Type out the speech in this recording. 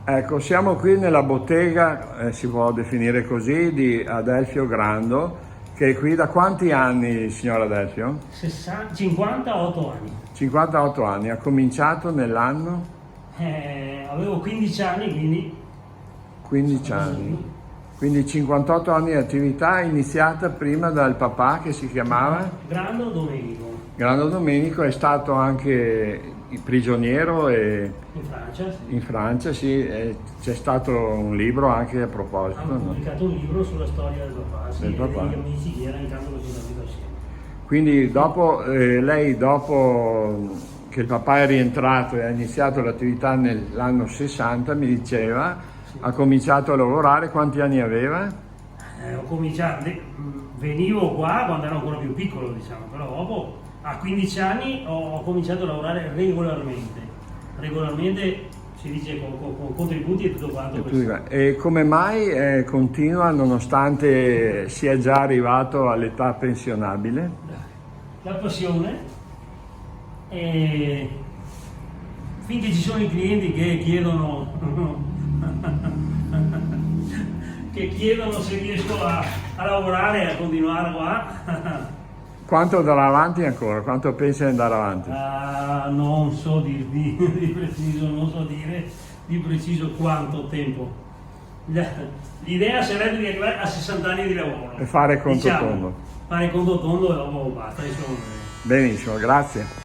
Ecco, siamo qui nella bottega, si può definire così, di Adelfio Grando, che è qui da quanti anni, signor Adelfio? 58 anni. 58 anni, ha cominciato nell'anno? Avevo 15 anni, quindi 15 anni. Quindi 58 anni di attività iniziata prima dal papà che si chiamava? Grando Domenico, Grando Domenico, è stato anche prigioniero in Francia. Sì. in Francia, sì, c'è stato un libro anche a proposito, Hanno no? pubblicato un libro sulla storia del papà, sì, Del e papà. degli amici che erano in campo di concentramento assieme. Quindi lei dopo che il papà è rientrato e ha iniziato l'attività nell'anno 60, mi diceva, Sì. ha cominciato a lavorare, quanti anni aveva? Ho cominciato, venivo qua quando ero ancora più piccolo, diciamo, però dopo a 15 anni ho cominciato a lavorare regolarmente. Regolarmente si dice con contributi e tutto quanto. E come mai continua nonostante sia già arrivato all'età pensionabile? La passione, e finché ci sono i clienti che chiedono se riesco a lavorare e a continuare qua. Quanto andrà avanti ancora? Quanto pensa di andare avanti? Non so dirvi di preciso, non so dire di preciso quanto tempo. L'idea sarebbe di arrivare a 60 anni di lavoro. E fare conto Diciamo, tondo. fare conto tondo e dopo basta, insomma. Benissimo, grazie.